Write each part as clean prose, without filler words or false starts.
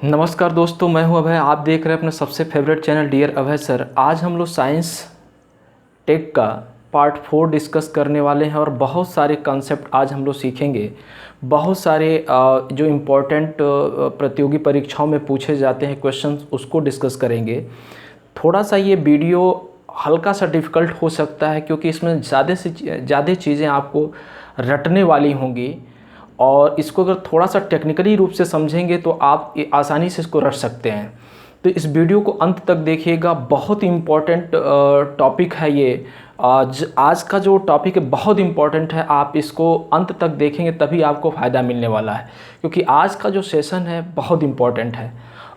नमस्कार दोस्तों, मैं हूं अभय। आप देख रहे हैं अपने सबसे फेवरेट चैनल डियर अभय सर। आज हम लोग साइंस टेक का पार्ट 4 डिस्कस करने वाले हैं और बहुत सारे कॉन्सेप्ट आज हम लोग सीखेंगे। बहुत सारे जो इम्पोर्टेंट प्रतियोगी परीक्षाओं में पूछे जाते हैं क्वेश्चंस, उसको डिस्कस करेंगे। थोड़ा सा ये वीडियो हल्का सा डिफ़िकल्ट हो सकता है क्योंकि इसमें ज़्यादा चीज़ें आपको रटने वाली होंगी और इसको अगर थोड़ा सा टेक्निकली रूप से समझेंगे तो आप आसानी से इसको रट सकते हैं। तो इस वीडियो को अंत तक देखिएगा, बहुत इम्पॉर्टेंट टॉपिक है ये। आज का जो टॉपिक है बहुत इम्पॉर्टेंट है, आप इसको अंत तक देखेंगे तभी आपको फ़ायदा मिलने वाला है, क्योंकि आज का जो सेशन है बहुत इम्पॉर्टेंट है।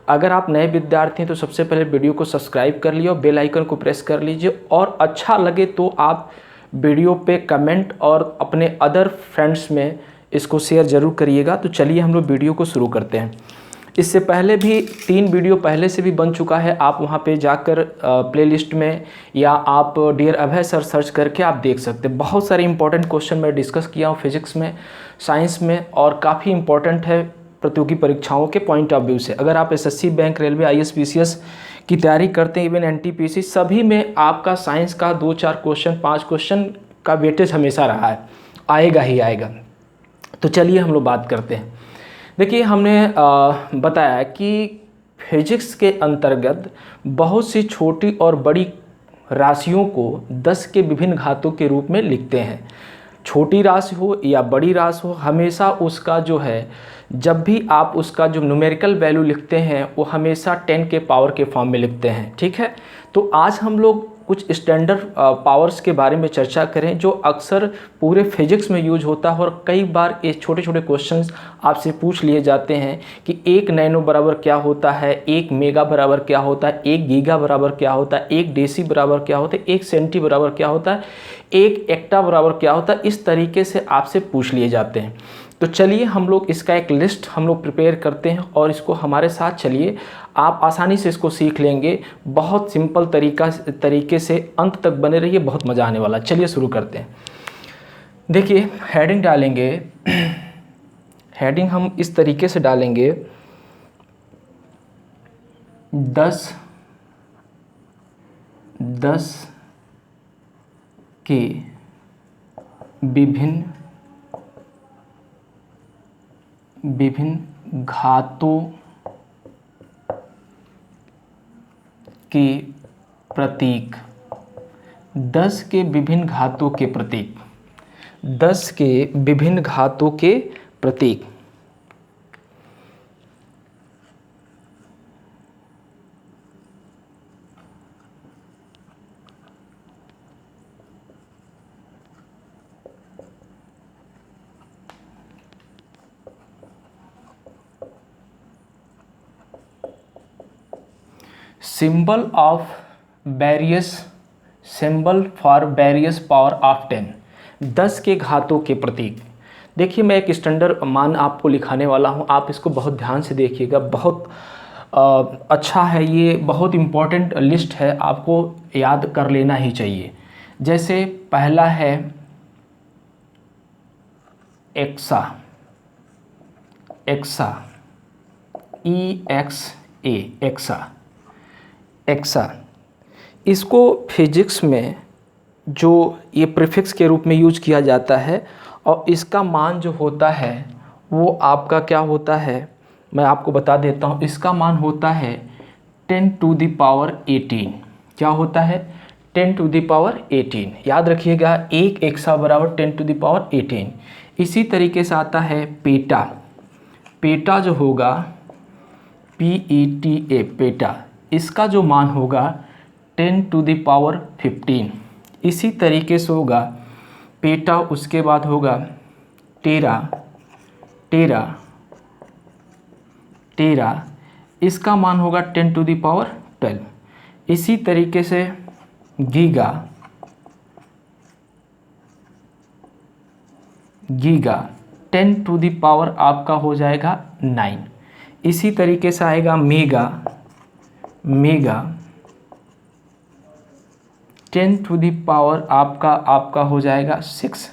अगर आप नए विद्यार्थी हैं तो सबसे पहले वीडियो को सब्सक्राइब कर लीजिए और बेल आइकन को प्रेस कर लीजिए, और अच्छा लगे तो आप वीडियो पे कमेंट और अपने अदर फ्रेंड्स में इसको शेयर ज़रूर करिएगा। तो चलिए हम लोग वीडियो को शुरू करते हैं। इससे पहले भी 3 वीडियो पहले से भी बन चुका है, आप वहाँ पे जाकर प्लेलिस्ट में या आप डियर अभय सर सर्च करके आप देख सकते हैं। बहुत सारे इंपॉर्टेंट क्वेश्चन मैं डिस्कस किया हूँ फिजिक्स में, साइंस में, और काफ़ी इंपॉर्टेंट है प्रतियोगी परीक्षाओं के पॉइंट ऑफ व्यू से। अगर आप SSC, bank, railway, IAS, PCS की तैयारी करते हैं, इवन एनटीपीसी, सभी में आपका साइंस का 2-4 क्वेश्चन, 5 क्वेश्चन का वेटेज हमेशा रहा है, आएगा ही आएगा। तो चलिए हम लोग बात करते हैं। देखिए, हमने बताया कि फिजिक्स के अंतर्गत बहुत सी छोटी और बड़ी राशियों को 10 के विभिन्न घातों के रूप में लिखते हैं। छोटी राशि हो या बड़ी राशि हो, हमेशा उसका जो है, जब भी आप उसका जो न्यूमेरिकल वैल्यू लिखते हैं वो हमेशा 10 के पावर के फॉर्म में लिखते हैं। ठीक है, तो आज हम लोग कुछ स्टैंडर्ड पावर्स के बारे में चर्चा करें जो अक्सर पूरे फिजिक्स में यूज होता है, और कई बार ये छोटे छोटे क्वेश्चंस आपसे पूछ लिए जाते हैं कि 1 नैनो बराबर क्या होता है, 1 मेगा बराबर क्या होता है, 1 गीगा बराबर क्या होता है, 1 डेसी बराबर क्या होता है, 1 सेंटी बराबर क्या होता है, 1 एक्टा बराबर क्या होता है। इस तरीके से आपसे पूछ लिए जाते हैं। तो चलिए हम लोग इसका एक लिस्ट हम लोग प्रिपेयर करते हैं और इसको हमारे साथ चलिए, आप आसानी से इसको सीख लेंगे। बहुत सिंपल तरीके से अंत तक बने रहिए, बहुत मज़ा आने वाला। चलिए शुरू करते हैं। देखिए, हेडिंग डालेंगे। हेडिंग हम इस तरीके से डालेंगे, 10 के विभिन्न घातों के प्रतीक। 10 के विभिन्न घातों के प्रतीक। 10 के विभिन्न घातों के प्रतीक। Symbol for various power of 10। 10 के घातों के प्रतीक। देखिए, मैं एक स्टैंडर्ड मान आपको लिखाने वाला हूं, आप इसको बहुत ध्यान से देखिएगा। बहुत अच्छा है ये, बहुत इम्पोर्टेंट लिस्ट है, आपको याद कर लेना ही चाहिए। जैसे पहला है एक्सा, एक्सा। इसको फिजिक्स में जो ये प्रीफिक्स के रूप में यूज किया जाता है, और इसका मान जो होता है वो आपका क्या होता है, मैं आपको बता देता हूँ। इसका मान होता है 10 टू द पावर 18। क्या होता है? 10 टू द पावर 18। याद रखिएगा, एक एक्सा बराबर 10 टू द पावर 18। इसी तरीके से आता है पेटा। पेटा जो होगा PETA, पेटा, इसका जो मान होगा 10 टू द पावर 15। इसी तरीके से होगा पेटा। उसके बाद होगा टेरा, इसका मान होगा 10 टू द पावर 12। इसी तरीके से गीगा 10 टू द पावर आपका हो जाएगा 9। इसी तरीके से आएगा मेगा 10 टू द पावर आपका हो जाएगा 6।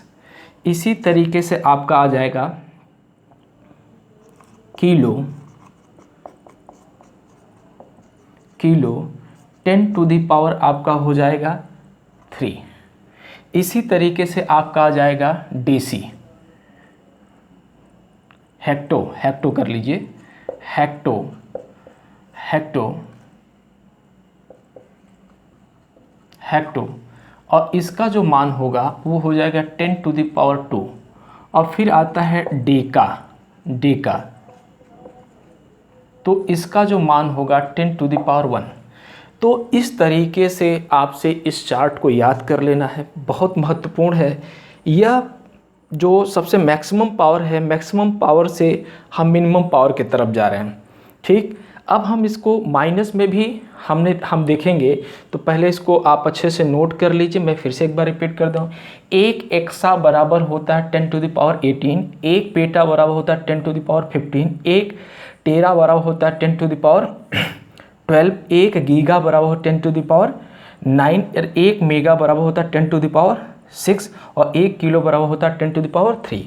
इसी तरीके से आपका आ जाएगा kilo kilo 10 to the power आपका हो जाएगा 3। इसी तरीके से आपका आ जाएगा डेसी, हेक्टो कर लीजिए, हेक्टो और इसका जो मान होगा वो हो जाएगा 10 टू द पावर 2। और फिर आता है डेका, तो इसका जो मान होगा 10 टू द पावर 1। तो इस तरीके से आपसे इस चार्ट को याद कर लेना है, बहुत महत्वपूर्ण है। यह जो सबसे मैक्सिमम पावर है, मैक्सिमम पावर से हम मिनिमम पावर की तरफ जा रहे हैं। ठीक, अब हम इसको माइनस में भी हम देखेंगे, तो पहले इसको आप अच्छे से नोट कर लीजिए। मैं फिर से एक बार रिपीट कर दूँ, एक एक्सा बराबर होता है 10 टू द पावर 18, एक पेटा बराबर होता है 10 टू द पावर 15, एक टेरा बराबर होता है 10 टू द पावर 12, एक गीगा बराबर होता है 10 टू द पावर 9, और एक मेगा बराबर होता है 10 टू द पावर 6, और एक किलो बराबर होता है 10 टू द पावर 3।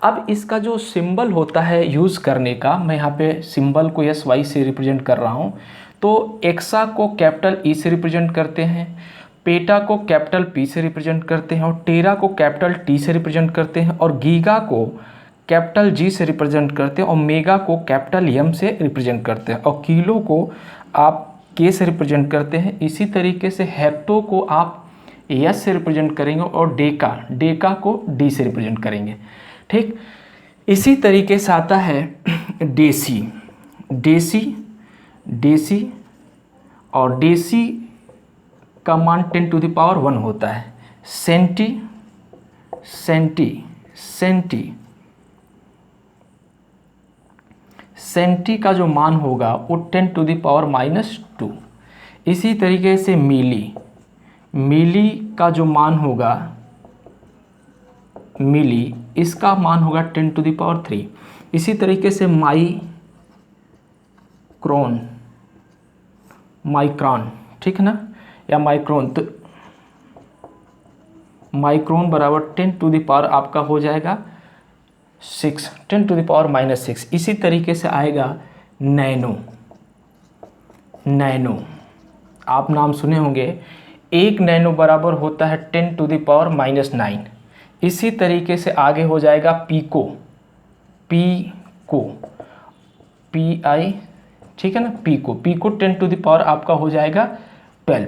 अब इसका जो सिंबल होता है यूज़ करने का, मैं यहाँ पे सिंबल को SY से रिप्रेजेंट कर रहा हूँ। तो एक्सा को कैपिटल E से रिप्रेजेंट करते हैं, पेटा को कैपिटल P से रिप्रेजेंट करते हैं, और टेरा को कैपिटल T से रिप्रेजेंट करते हैं, और गीगा को कैपिटल G से रिप्रेजेंट करते हैं, और मेगा को कैपिटल M से रिप्रेजेंट करते हैं, और किलो को आप K से रिप्रेजेंट करते हैं। इसी तरीके से हेक्टो को आप S से रिप्रेजेंट करेंगे, और डेका को D से रिप्रेजेंट करेंगे। ठीक, इसी तरीके से आता है डेसी, और डेसी का मान 10 टू द पावर 1 होता है। सेंटी का जो मान होगा वो 10 टू द पावर -2। इसी तरीके से मिली का जो मान होगा, इसका मान होगा 10 टू द पावर 3। इसी तरीके से माइक्रोन, ठीक है ना, या माइक्रोन, तो माइक्रोन बराबर 10 टू द पावर आपका हो जाएगा 6, 10 टू द पावर -6। इसी तरीके से आएगा नैनो, आप नाम सुने होंगे, एक नैनो बराबर होता है 10 टू द पावर -9। इसी तरीके से आगे हो जाएगा पीको, PI, ठीक है ना, पीको 10 टू द पावर आपका हो जाएगा 12।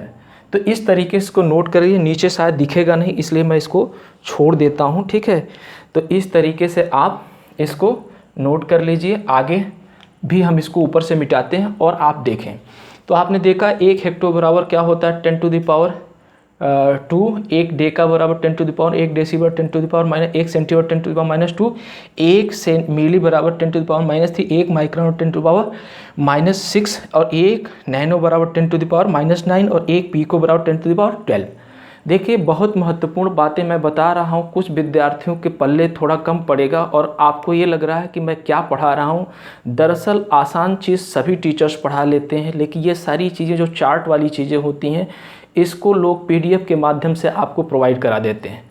तो इस तरीके से इसको नोट करिए, नीचे शायद दिखेगा नहीं इसलिए मैं इसको छोड़ देता हूँ। ठीक है, तो इस तरीके से आप इसको नोट कर लीजिए। आगे भी हम इसको ऊपर से मिटाते हैं और आप देखें। तो आपने देखा एक हेक्टो बराबर क्या होता है 10 टू द पावर 2, एक डेका बराबर 10 टू द पावर, एक डेसी बराबर 10 टू द पावर -1, एक सेंटी बराबर 10 टू द पावर -2, एक मिली बराबर 10 टू द पावर -3, एक माइक्रोन 10 टू द पावर -6, और एक नैनो बराबर 10 टू द पावर -9, और एक पीको बराबर 10 टू द पावर 12। देखिए, बहुत महत्वपूर्ण बातें मैं बता रहा हूँ। कुछ विद्यार्थियों के पल्ले थोड़ा कम पड़ेगा और आपको ये लग रहा है कि मैं क्या पढ़ा रहा हूँ। दरअसल आसान चीज़ सभी टीचर्स पढ़ा लेते हैं, लेकिन ये सारी चीज़ें जो चार्ट वाली चीज़ें होती हैं, इसको लोग PDF के माध्यम से आपको प्रोवाइड करा देते हैं,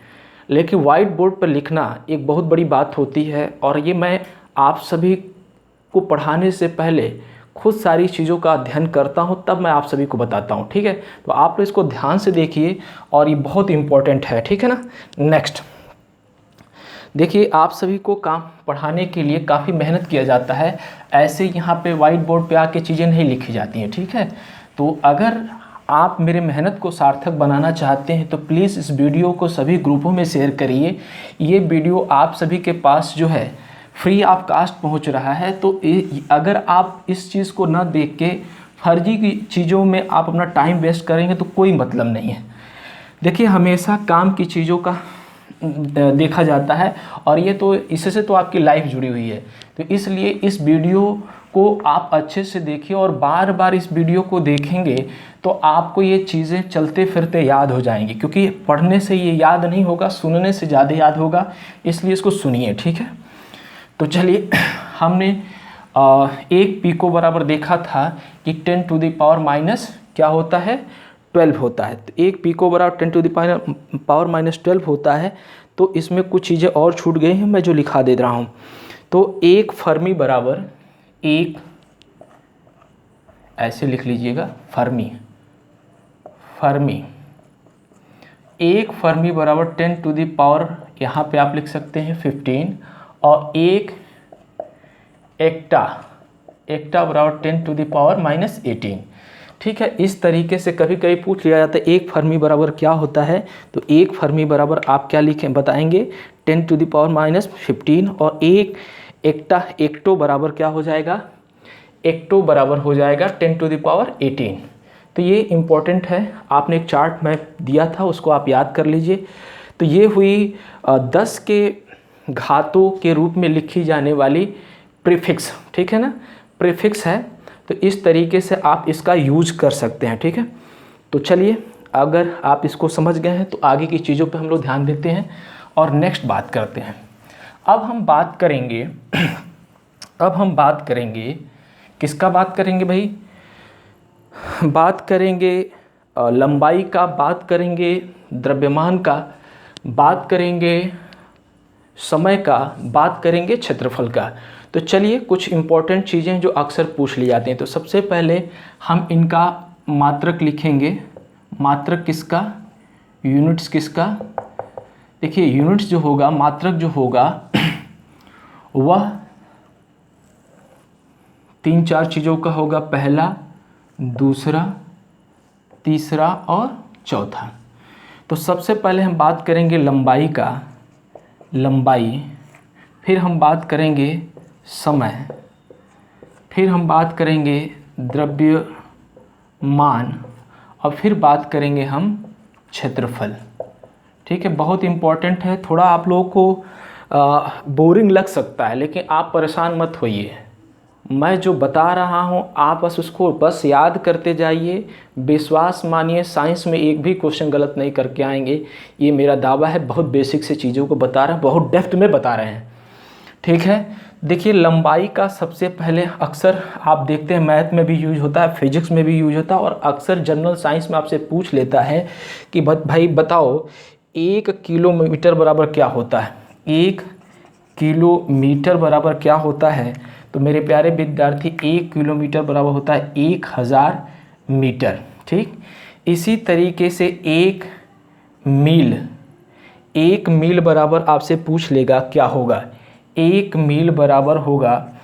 लेकिन वाइट बोर्ड पर लिखना एक बहुत बड़ी बात होती है। और ये मैं आप सभी को पढ़ाने से पहले खुद सारी चीज़ों का अध्ययन करता हूँ, तब मैं आप सभी को बताता हूँ। ठीक है, तो आप इसको ध्यान से देखिए और ये बहुत इम्पोर्टेंट है। ठीक है ना। नेक्स्ट देखिए, आप सभी को काम पढ़ाने के लिए काफ़ी मेहनत किया जाता है, ऐसे यहाँ पे वाइट बोर्ड पे आके चीज़ें नहीं लिखी जाती हैं। ठीक है, तो अगर आप मेरे मेहनत को सार्थक बनाना चाहते हैं तो प्लीज़ इस वीडियो को सभी ग्रुपों में शेयर करिए। ये वीडियो आप सभी के पास जो है फ्री ऑफ कास्ट पहुंच रहा है, तो अगर आप इस चीज़ को न देख के फर्जी की चीज़ों में आप अपना टाइम वेस्ट करेंगे तो कोई मतलब नहीं है। देखिए, हमेशा काम की चीज़ों का देखा जाता है, और ये तो इससे तो आपकी लाइफ जुड़ी हुई है, तो इसलिए इस वीडियो को आप अच्छे से देखिए, और बार बार इस वीडियो को देखेंगे तो आपको ये चीज़ें चलते फिरते याद हो जाएंगी, क्योंकि पढ़ने से ये याद नहीं होगा, सुनने से ज़्यादा याद होगा, इसलिए इसको सुनिए। ठीक है, तो चलिए, हमने एक पीको बराबर देखा था कि 10 टू द पावर माइनस क्या होता है 12 होता है। तो एक पीको बराबर 10 टू द पावर -12 होता है। तो इसमें कुछ चीज़ें और छूट गई हैं, मैं जो लिखा दे रहा हूँ। तो एक फर्मी बराबर ऐसे लिख लीजिएगा फर्मी। फर्मी, एक फर्मी बराबर 10 टू द पावर, यहाँ पे आप लिख सकते हैं 15, और एक एक्टा बराबर 10 टू द पावर -18। ठीक है, इस तरीके से कभी कभी पूछ लिया जाता है एक फर्मी बराबर क्या होता है। तो एक फर्मी बराबर आप क्या लिखें बताएंगे, 10 टू द पावर -15, और एक एक्टो बराबर क्या हो जाएगा, एक्टो बराबर हो जाएगा 10 टू द पावर 18। तो ये इम्पॉर्टेंट है, आपने एक चार्ट मैं दिया था उसको आप याद कर लीजिए। तो ये हुई 10 के घातों के रूप में लिखी जाने वाली प्रीफिक्स, ठीक है ना, प्रीफिक्स है। तो इस तरीके से आप इसका यूज कर सकते हैं। ठीक है, तो चलिए अगर आप इसको समझ गए हैं तो आगे की चीज़ों पे हम लोग ध्यान देते हैं और नेक्स्ट बात करते हैं। अब हम बात करेंगे किसका बात करेंगे भाई, बात करेंगे लंबाई का, बात करेंगे द्रव्यमान का, बात करेंगे समय का, बात करेंगे क्षेत्रफल का। तो चलिए कुछ इम्पॉर्टेंट चीज़ें जो अक्सर पूछ ली जाती हैं। तो सबसे पहले हम इनका मात्रक लिखेंगे। मात्रक किसका, यूनिट्स किसका। देखिए यूनिट्स जो होगा, मात्रक जो होगा वह 3-4 चीज़ों का होगा, पहला, दूसरा, तीसरा और चौथा। तो सबसे पहले हम बात करेंगे लंबाई का, लंबाई, फिर हम बात करेंगे समय, फिर हम बात करेंगे द्रव्यमान, और फिर बात करेंगे हम क्षेत्रफल। ठीक है, बहुत इम्पॉर्टेंट है। थोड़ा आप लोगों को बोरिंग लग सकता है, लेकिन आप परेशान मत होइए। मैं जो बता रहा हूँ आप बस उसको बस याद करते जाइए। विश्वास मानिए, साइंस में एक भी क्वेश्चन गलत नहीं करके आएंगे, ये मेरा दावा है। बहुत बेसिक से चीज़ों को बता रहे हैं, बहुत डेप्थ में बता रहे हैं। ठीक है, देखिए लंबाई का सबसे पहले अक्सर आप देखते हैं मैथ में भी यूज होता है, फिजिक्स में भी यूज होता है, और अक्सर जनरल साइंस में आपसे पूछ लेता है कि भाई बताओ 1 किलोमीटर बराबर क्या होता है। 1 किलोमीटर बराबर क्या होता है। तो मेरे प्यारे विद्यार्थी 1 किलोमीटर बराबर होता है 1000 मीटर। ठीक, इसी तरीके से 1 मील बराबर आपसे पूछ लेगा क्या होगा। 1 मील बराबर होगा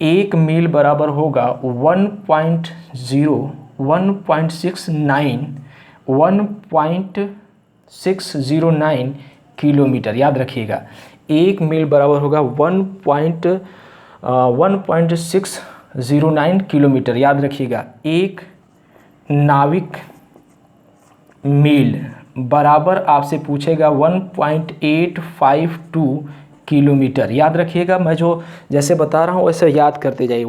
1.609 किलोमीटर। याद रखिएगा 1 मील बराबर होगा 1.609 किलोमीटर। याद रखिएगा 1 नाविक मील बराबर आपसे पूछेगा 1.852 किलोमीटर। याद रखिएगा, मैं जो जैसे बता रहा हूँ वैसे याद करते जाइए।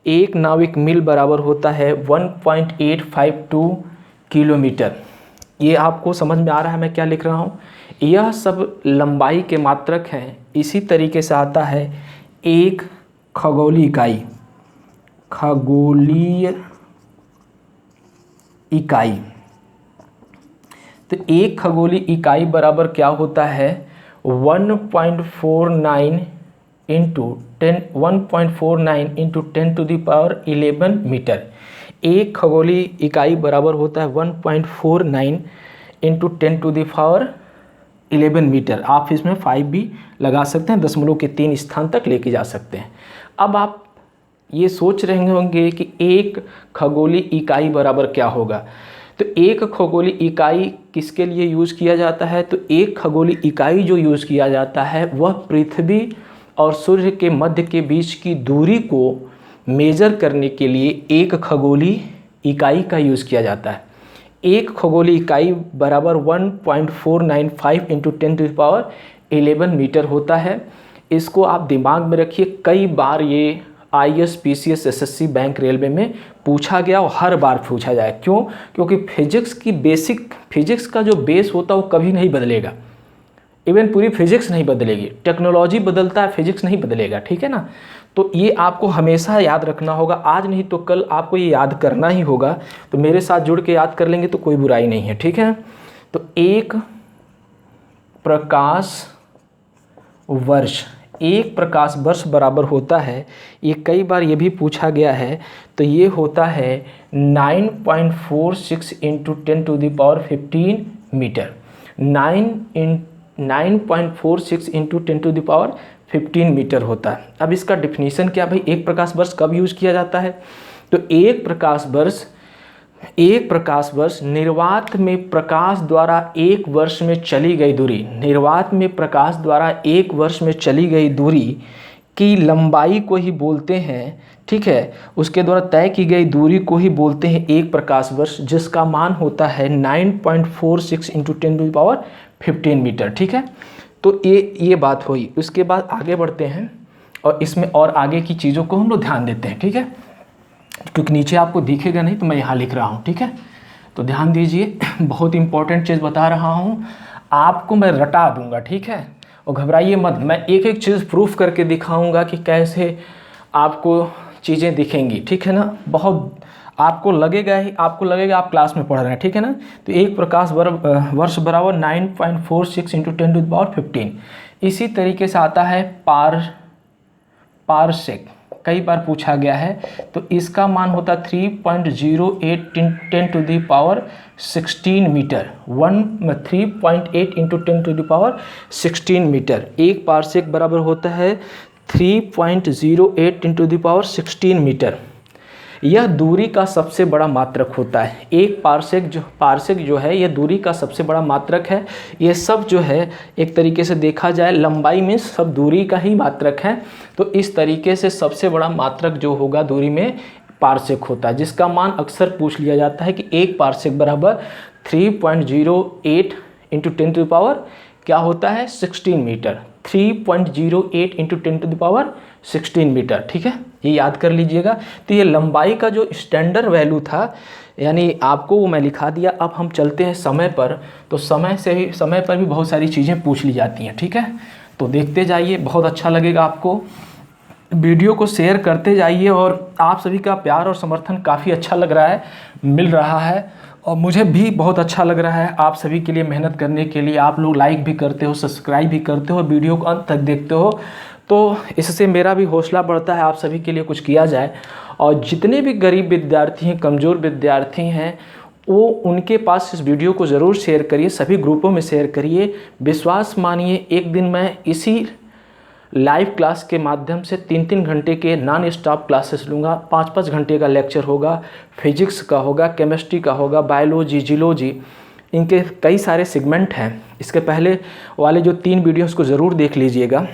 1 नाविक मील बराबर होता है 1.852 किलोमीटर। ये आपको समझ में आ रहा है मैं क्या लिख रहा हूँ। यह सब लंबाई के मात्रक हैं। इसी तरीके से आता है एक खगोलीय इकाई। खगोलीय इकाई, तो एक खगोलीय इकाई बराबर क्या होता है 1.49 into 10 to the power 11 metre. एक खगोलीय इकाई बराबर होता है 1.49 into 10 to the power 11 metre. आप इसमें 5 भी लगा सकते हैं, दशमलव के 3 स्थान तक लेके जा सकते हैं। अब आप ये सोच रहे होंगे कि एक खगोलीय इकाई बराबर क्या होगा। तो एक खगोलीय इकाई किसके लिए यूज़ किया जाता है। तो एक खगोलीय इकाई जो यूज़ किया जाता है वह पृथ्वी और सूर्य के मध्य के बीच की दूरी को मेज़र करने के लिए एक खगोलीय इकाई का यूज़ किया जाता है। एक खगोलीय इकाई बराबर 1.495 into 10 to the power 11 metre होता है। इसको आप दिमाग में रखिए, कई बार ये IAS, PCS, SSC, bank, railway में पूछा गया और हर बार पूछा जाए। क्यों? क्योंकि फिजिक्स का जो बेस होता है वो कभी नहीं बदलेगा। इवन पूरी फिजिक्स नहीं बदलेगी, टेक्नोलॉजी बदलता है, फिजिक्स नहीं बदलेगा। ठीक है ना, तो ये आपको हमेशा याद रखना होगा। आज नहीं तो कल आपको ये याद करना ही होगा। तो मेरे साथ जुड़ के याद कर लेंगे तो कोई बुराई नहीं है। ठीक है, तो एक प्रकाश वर्ष, एक प्रकाश वर्ष बराबर होता है, ये कई बार ये भी पूछा गया है, तो ये होता है 9.46 इंटू 10⁻15 मीटर। 9.46 इंटू 10⁻15 मीटर होता है। अब इसका डिफिनीशन क्या भाई, एक प्रकाश वर्ष कब यूज किया जाता है? तो एक प्रकाश वर्ष निर्वात में प्रकाश द्वारा एक वर्ष में चली गई दूरी, निर्वात में प्रकाश द्वारा एक वर्ष में चली गई दूरी की लंबाई को ही बोलते हैं, ठीक है, उसके द्वारा तय की गई दूरी को ही बोलते हैं एक प्रकाश वर्ष, जिसका मान होता है 9.46 इंटू 10⁻15 मीटर, ठीक है। तो ये बात हुई। उसके बाद आगे बढ़ते हैं और इसमें और आगे की चीज़ों को हम लोग ध्यान देते हैं, ठीक है, क्योंकि नीचे आपको दिखेगा नहीं तो मैं यहाँ लिख रहा हूँ, ठीक है। तो ध्यान दीजिए, बहुत इंपॉर्टेंट चीज़ बता रहा हूँ, आपको मैं रटा दूंगा, ठीक है, और घबराइए मत, मैं एक एक चीज़ प्रूफ करके दिखाऊंगा कि कैसे आपको चीज़ें दिखेंगी, ठीक है ना। बहुत आपको लगेगा आप क्लास में पढ़ रहे हैं, ठीक है ना। तो एक प्रकाश वर्ष बराबर 9.46 इंटू 10⁻15। इसी तरीके से आता है पारसेक, कई बार पूछा गया है, तो इसका मान होता है 3.08 10⁻16 मीटर। 3.8 into 10⁻16 metre. एक पारसेक बराबर होता है 3.08 इंटू 10⁻16 मीटर। यह दूरी का सबसे बड़ा मात्रक होता है। एक पारसेक जो है यह दूरी का सबसे बड़ा मात्रक है। ये सब जो है एक तरीके से देखा जाए लंबाई में सब दूरी का ही मात्रक है। तो इस तरीके से सबसे बड़ा मात्रक जो होगा दूरी में पारसेक होता है, जिसका मान अक्सर पूछ लिया जाता है कि एक पारसेक बराबर 3.08 इंटू 10⁻16 क्या होता है 16 मीटर। 3.08 इंटू 10⁻16 मीटर, ठीक है, ये याद कर लीजिएगा। तो ये लंबाई का जो स्टैंडर्ड वैल्यू था, यानी आपको वो मैं लिखा दिया। अब हम चलते हैं समय पर। तो समय पर भी बहुत सारी चीज़ें पूछ ली जाती हैं, ठीक है। तो देखते जाइए, बहुत अच्छा लगेगा आपको। वीडियो को शेयर करते जाइए, और आप सभी का प्यार और समर्थन काफ़ी अच्छा लग रहा है, मिल रहा है, और मुझे भी बहुत अच्छा लग रहा है आप सभी के लिए मेहनत करने के लिए। आप लोग लाइक भी करते हो, सब्सक्राइब भी करते हो, वीडियो को अंत तक देखते हो, तो इससे मेरा भी हौसला बढ़ता है आप सभी के लिए कुछ किया जाए। और जितने भी गरीब विद्यार्थी हैं, कमज़ोर विद्यार्थी हैं, वो उनके पास इस वीडियो को ज़रूर शेयर करिए, सभी ग्रुपों में शेयर करिए। विश्वास मानिए, एक दिन मैं इसी लाइव क्लास के माध्यम से 3-3 घंटे के नॉन स्टॉप क्लासेस लूँगा। 5-5 घंटे का लेक्चर होगा, फिजिक्स का होगा, केमिस्ट्री का होगा, बायोलॉजी, जियोलॉजी, इनके कई सारे सेगमेंट हैं। इसके पहले वाले जो 3 वीडियोस को ज़रूर देख लीजिएगा,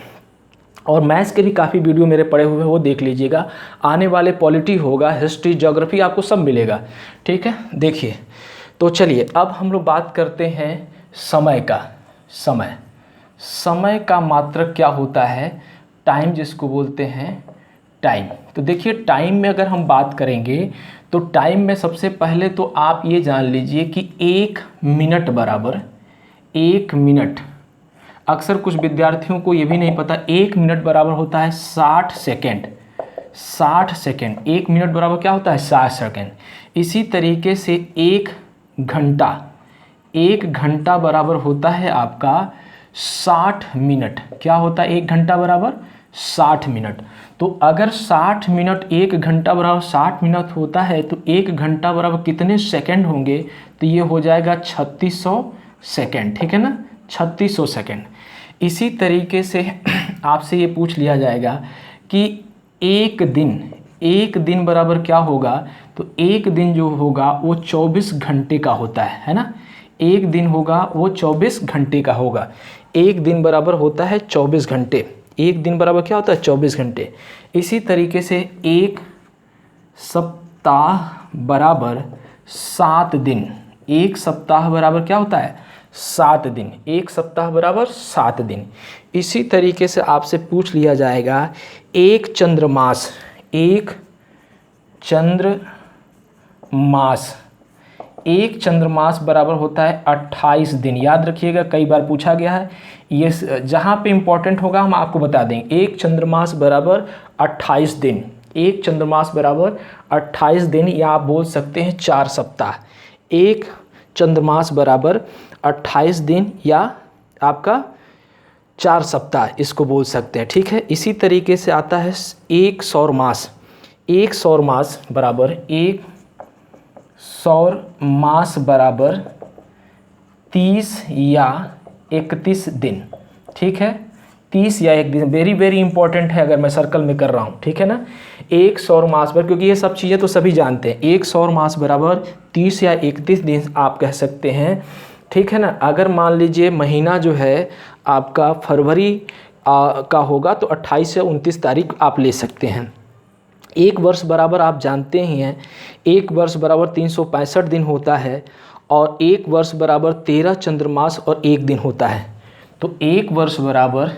और मैथ्स के भी काफ़ी वीडियो मेरे पड़े हुए हैं, वो देख लीजिएगा। आने वाले पॉलिटी होगा, हिस्ट्री, ज्योग्राफी, आपको सब मिलेगा, ठीक है। देखिए, तो चलिए अब हम लोग बात करते हैं समय का। समय का मात्रक क्या होता है? टाइम, जिसको बोलते हैं टाइम। तो देखिए, टाइम में अगर हम बात करेंगे तो टाइम में सबसे पहले तो आप ये जान लीजिए कि 1 मिनट बराबर 1 मिनट, अक्सर कुछ विद्यार्थियों को ये भी नहीं पता, 1 मिनट बराबर होता है 60 सेकेंड। 60 सेकेंड, 1 मिनट बराबर क्या होता है 60 सेकेंड। इसी तरीके से 1 घंटा बराबर होता है आपका 60 मिनट। क्या होता है 1 घंटा बराबर 60 मिनट। तो अगर 60 मिनट 1 घंटा बराबर 60 मिनट होता है, तो 1 घंटा बराबर कितने सेकंड होंगे? तो ये हो जाएगा 3600 सेकंड, ठीक है ना, 3600 सेकंड। इसी तरीके से आपसे ये पूछ लिया जाएगा कि एक दिन बराबर क्या होगा? तो एक दिन जो होगा वो 24 घंटे का होता है ना। एक दिन होगा वो 24 घंटे का होगा। एक दिन बराबर होता है 24 घंटे। एक दिन बराबर क्या होता है 24 घंटे। इसी तरीके से एक सप्ताह बराबर 7 दिन। एक सप्ताह बराबर क्या होता है 7 दिन। एक सप्ताह बराबर 7 दिन। इसी तरीके से आपसे पूछ लिया जाएगा एक चंद्रमास। एक चंद्रमास बराबर होता है 28 दिन। याद रखिएगा, कई बार पूछा गया है ये, जहाँ पे इम्पोर्टेंट होगा हम आपको बता देंगे। एक चंद्रमास बराबर 28 दिन। एक चंद्रमास बराबर 28 दिन, या आप बोल सकते हैं 4 सप्ताह। एक चंद्रमास बराबर 28 दिन या आपका 4 सप्ताह इसको बोल सकते हैं, ठीक है। इसी तरीके से आता है एक सौर मास। एक सौर मास बराबर 30 या 31 दिन, ठीक है। 30 या 1 दिन वेरी वेरी इंपॉर्टेंट है अगर मैं सर्कल में कर रहा हूँ, ठीक है ना। एक सौर मास पर, क्योंकि ये सब चीज़ें तो सभी जानते हैं, एक सौर मास बराबर 30 या 31 दिन आप कह सकते हैं, ठीक है ना। अगर मान लीजिए महीना जो है आपका फरवरी का होगा तो 28 से 29 तारीख आप ले सकते हैं। एक वर्ष बराबर आप जानते ही हैं, एक वर्ष बराबर 365 दिन होता है और एक वर्ष बराबर 13 चंद्रमास और 1 दिन होता है। तो एक वर्ष बराबर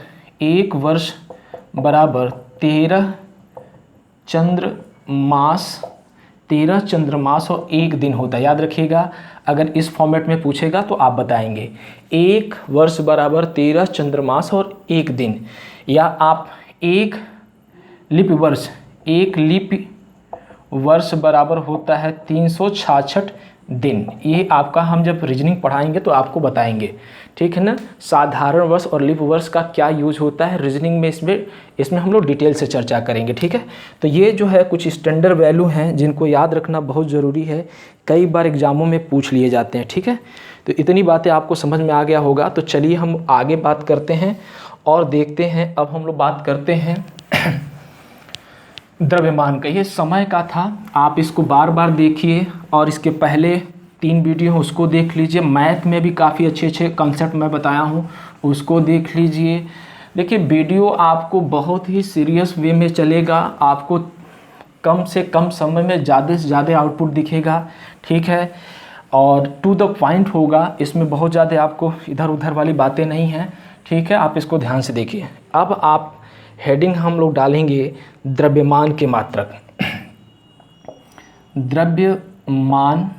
13 चंद्रमास और 1 दिन होता है। याद रखिएगा, अगर इस फॉर्मेट में पूछेगा तो आप बताएंगे एक वर्ष बराबर 13 चंद्रमास और 1 दिन, या आप एक लीप वर्ष बराबर होता है 366 दिन। ये आपका हम जब रीजनिंग पढ़ाएंगे तो आपको बताएंगे, ठीक है ना। साधारण वर्ष और लीप वर्ष का क्या यूज होता है रीजनिंग में, इसमें हम लोग डिटेल से चर्चा करेंगे, ठीक है। तो ये जो है कुछ स्टैंडर्ड वैल्यू हैं जिनको याद रखना बहुत ज़रूरी है, कई बार एग्जामों में पूछ लिए जाते हैं, ठीक है। तो इतनी बातें आपको समझ में आ गया होगा। तो चलिए हम आगे बात करते हैं और देखते हैं। अब हम लोग बात करते हैं द्रव्यमान का। ये समय का था, आप इसको बार बार देखिए और इसके पहले 3 वीडियो उसको देख लीजिए। मैथ में भी काफ़ी अच्छे अच्छे कॉन्सेप्ट मैं बताया हूँ, उसको देख लीजिए। देखिए वीडियो आपको बहुत ही सीरियस वे में चलेगा, आपको कम से कम समय में ज़्यादा से ज़्यादा आउटपुट दिखेगा, ठीक है, और टू द पॉइंट होगा। इसमें बहुत ज़्यादा आपको इधर उधर वाली बातें नहीं हैं, ठीक है। आप इसको ध्यान से देखिए। अब आप हेडिंग हम लोग डालेंगे द्रव्यमान के मात्रक। द्रव्यमान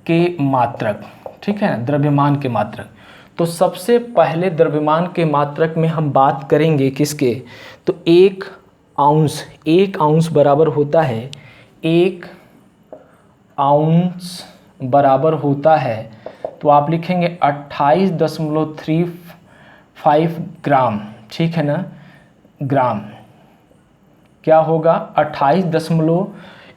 के मात्रक, ठीक है, द्रव्यमान के मात्रक। तो सबसे पहले द्रव्यमान के मात्रक में हम बात करेंगे किसके, तो 1 आउंस। 1 आउंस बराबर होता है 1 आउंस बराबर होता है, तो आप लिखेंगे 28.35 ग्राम, ठीक है ना। ग्राम क्या होगा,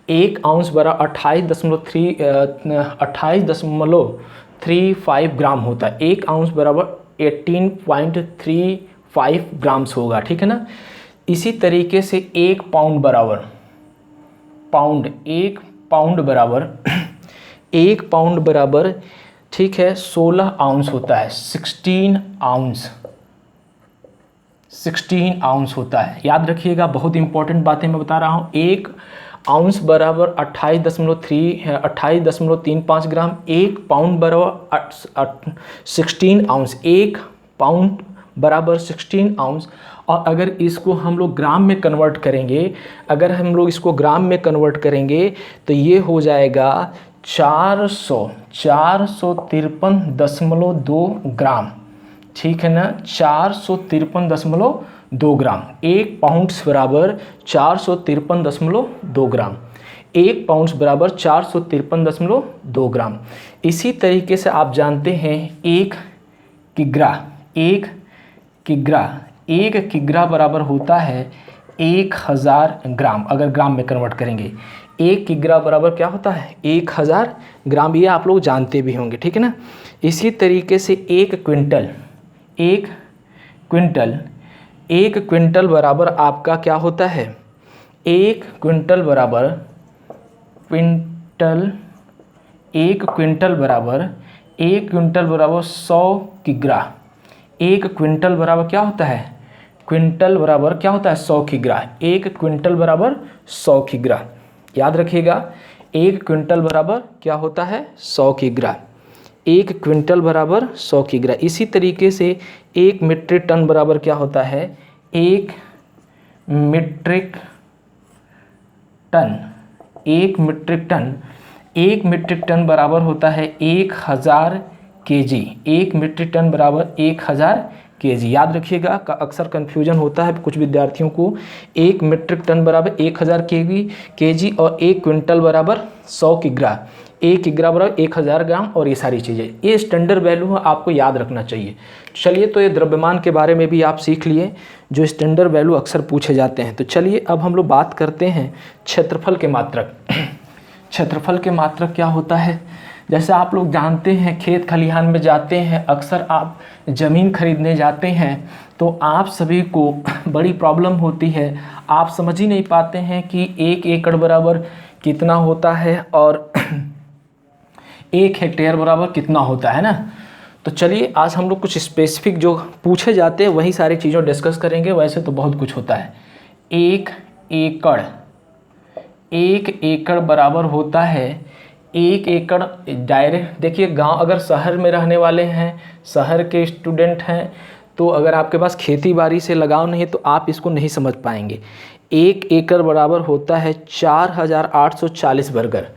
1 आउंस बरा 28.35 ग्राम होता है। 1 आउंस बराबर 18.35 ग्राम्स होगा, ठीक है ना। इसी तरीके से 1 पाउंड बराबर 1 पाउंड बराबर ठीक है 16 आउंस होता है। 16 आउंस होता है। याद रखिएगा, बहुत इंपॉर्टेंट बातें मैं बता रहा हूँ। 1 आउंस बराबर 28.35 ग्राम। 1 पाउंड बराबर 16 आउंस। 1 पाउंड बराबर 16 आउंस। और अगर इसको हम लोग ग्राम में कन्वर्ट करेंगे, तो ये हो जाएगा 453.2 ग्राम, ठीक है ना। 453.2 ग्राम। 1 पाउंड्स बराबर 453.2 ग्राम। 1 पाउंड्स बराबर 453.2 ग्राम। इसी तरीके से आप जानते हैं 1 किग्रा बराबर होता है 1000 ग्राम। अगर ग्राम में कन्वर्ट करेंगे, 1 किग्रा बराबर क्या होता है 1000 ग्राम। ये आप लोग जानते भी होंगे, ठीक है ना। इसी तरीके से 1 क्विंटल बराबर आपका क्या होता है, 1 क्विंटल बराबर 100 किग्रा। 1 क्विंटल बराबर क्या होता है, 100 किग्रा। 1 क्विंटल बराबर 100 किग्रा। याद रखिएगा, 1 क्विंटल बराबर क्या होता है 100 किग्रा। 1 क्विंटल बराबर 100 किग्रा। इसी तरीके से 1 मीट्रिक टन बराबर क्या होता है, 1 मीट्रिक टन बराबर होता है 1000 केजी। 1 मीट्रिक टन बराबर 1000 केजी। याद रखिएगा, का अक्सर कन्फ्यूजन होता है कुछ विद्यार्थियों को। 1 मीट्रिक टन बराबर 1000 केजी और 1 क्विंटल बराबर 100 किग्रा। 1 किग्रा बराबर 1000 ग्राम और ये सारी चीज़ें, ये स्टैंडर्ड वैल्यू है, आपको याद रखना चाहिए। चलिए, तो ये द्रव्यमान के बारे में भी आप सीख लिए जो स्टैंडर्ड वैल्यू अक्सर पूछे जाते हैं। तो चलिए अब हम लोग बात करते हैं क्षेत्रफल के मात्रक। क्षेत्रफल के मात्रक क्या होता है? जैसे आप लोग जानते हैं, खेत खलिहान में जाते हैं, अक्सर आप ज़मीन खरीदने जाते हैं तो आप सभी को बड़ी प्रॉब्लम होती है, आप समझ ही नहीं पाते हैं कि 1 एकड़ बराबर कितना होता है और 1 हेक्टेयर बराबर कितना होता है ना। तो चलिए आज हम लोग कुछ स्पेसिफिक जो पूछे जाते हैं वही सारी चीज़ों डिस्कस करेंगे। वैसे तो बहुत कुछ होता है। 1 एकड़ बराबर होता है 1 एकड़ डायरेक्ट। देखिए गांव, अगर शहर में रहने वाले हैं, शहर के स्टूडेंट हैं, तो अगर आपके पास खेती बाड़ी से लगाव नहीं तो आप इसको नहीं समझ पाएंगे। 1 एकड़ बराबर होता है 4840 वर्ग,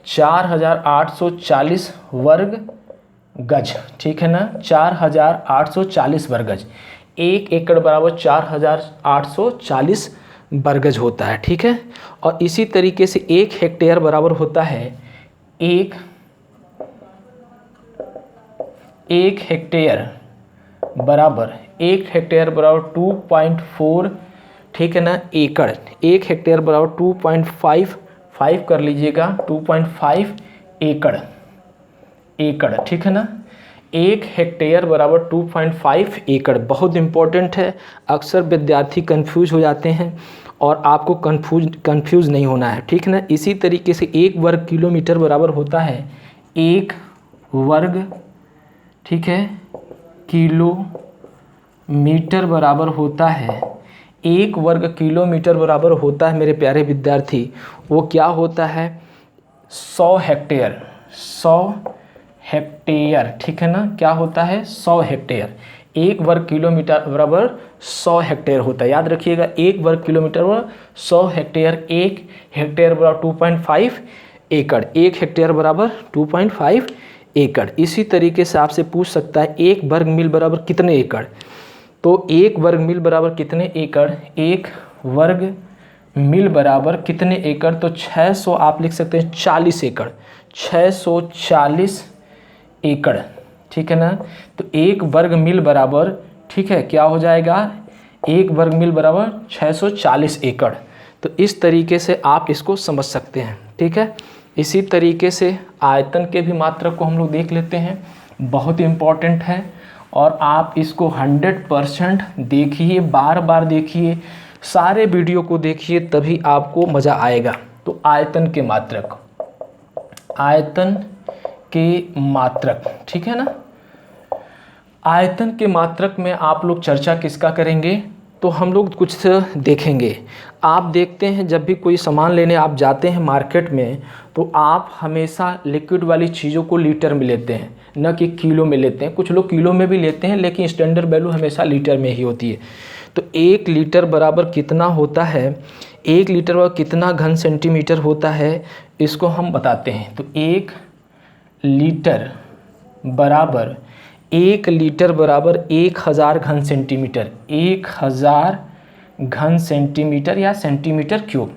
4840 वर्ग गज, ठीक है ना, 4840 वर्ग गज। 1 एकड़ बराबर 4840 वर्ग गज होता है, ठीक है। और इसी तरीके से 1 हेक्टेयर बराबर होता है 1 हेक्टेयर बराबर 2.4, ठीक है ना, एकड़। 1 हेक्टेयर बराबर 2.5 कर लीजिएगा, 2.5 एकड़, ठीक है ना। 1 हेक्टेयर बराबर 2.5 एकड़ बहुत इंपॉर्टेंट है। अक्सर विद्यार्थी कंफ्यूज हो जाते हैं और आपको कंफ्यूज नहीं होना है, ठीक है ना। इसी तरीके से 1 वर्ग किलोमीटर बराबर होता है 1 वर्ग, ठीक है, किलोमीटर बराबर होता है 1 वर्ग किलोमीटर बराबर होता है मेरे प्यारे विद्यार्थी, वो क्या होता है 100 हेक्टेयर, 100 हेक्टेयर, ठीक है ना। क्या होता है 100 हेक्टेयर। 1 वर्ग किलोमीटर बराबर 100 हेक्टेयर होता है, याद रखिएगा। 1 वर्ग किलोमीटर बराबर 100 हेक्टेयर। 1 हेक्टेयर बराबर 2.5 एकड़, 1 हेक्टेयर बराबर 2.5 एकड़। इसी तरीके से आपसे पूछ सकता है 1 वर्ग मील बराबर कितने एकड़। तो 1 वर्ग मील बराबर कितने एकड़, 1 वर्ग मील बराबर कितने एकड़, तो 600 आप लिख सकते हैं 40 एकड़, 640 एकड़, ठीक है ना। तो 1 वर्ग मील बराबर, ठीक है, क्या हो जाएगा 1 वर्ग मील बराबर 640 एकड़। तो इस तरीके से आप इसको समझ सकते हैं, ठीक है। इसी तरीके से आयतन के भी मात्रक को हम लोग देख लेते हैं, बहुत इम्पॉर्टेंट है और आप इसको 100% देखिए, बार बार देखिए, सारे वीडियो को देखिए, तभी आपको मज़ा आएगा। तो आयतन के मात्रक, आयतन के मात्रक, ठीक है ना। आयतन के मात्रक में आप लोग चर्चा किसका करेंगे, तो हम लोग कुछ देखेंगे। आप देखते हैं जब भी कोई सामान लेने आप जाते हैं मार्केट में, तो आप हमेशा लिक्विड वाली चीज़ों को लीटर में लेते हैं, न कि किलो में लेते हैं। कुछ लोग किलो में भी लेते हैं, लेकिन स्टैंडर्ड वैल्यू हमेशा लीटर में ही होती है। तो 1 लीटर बराबर कितना होता है, 1 लीटर बराबर कितना घन सेंटीमीटर होता है, इसको हम बताते हैं। तो 1 लीटर बराबर 1 लीटर बराबर 1000 घन सेंटीमीटर, 1000 घन सेंटीमीटर या सेंटीमीटर क्यूब।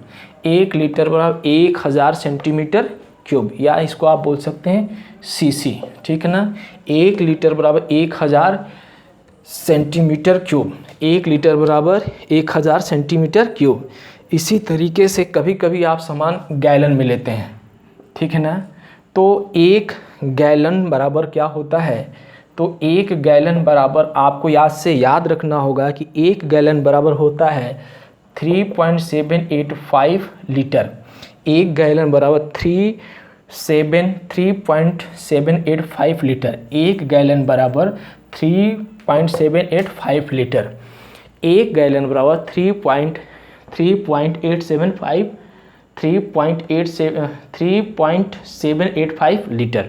1 लीटर बराबर 1000 सेंटीमीटर क्यूब, या इसको आप बोल सकते हैं सीसी, ठीक है ना। 1 लीटर बराबर 1000 सेंटीमीटर क्यूब, 1 लीटर बराबर 1000 सेंटीमीटर क्यूब। इसी तरीके से कभी कभी आप सामान गैलन में लेते हैं, ठीक है ना। तो 1 गैलन बराबर क्या होता है, तो 1 गैलन बराबर आपको याद रखना होगा कि 1 गैलन बराबर होता है 3.785 लीटर। 1 गैलन बराबर 3.785 लीटर। 1 गैलन बराबर 3.785 लीटर। 1 गैलन बराबर 3.785 लीटर।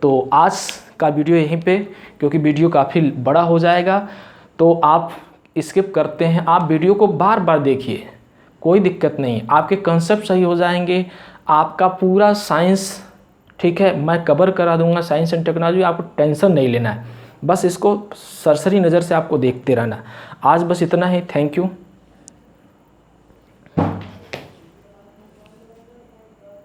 तो आज का वीडियो यहीं पे, क्योंकि वीडियो काफ़ी बड़ा हो जाएगा तो आप स्किप करते हैं। आप वीडियो को बार बार देखिए, कोई दिक्कत नहीं, आपके कंसेप्ट सही हो जाएंगे। आपका पूरा साइंस, ठीक है, मैं कवर करा दूंगा, साइंस एंड टेक्नोलॉजी, आपको टेंशन नहीं लेना है, बस इसको सरसरी नज़र से आपको देखते रहना। आज बस इतना ही, थैंक यू।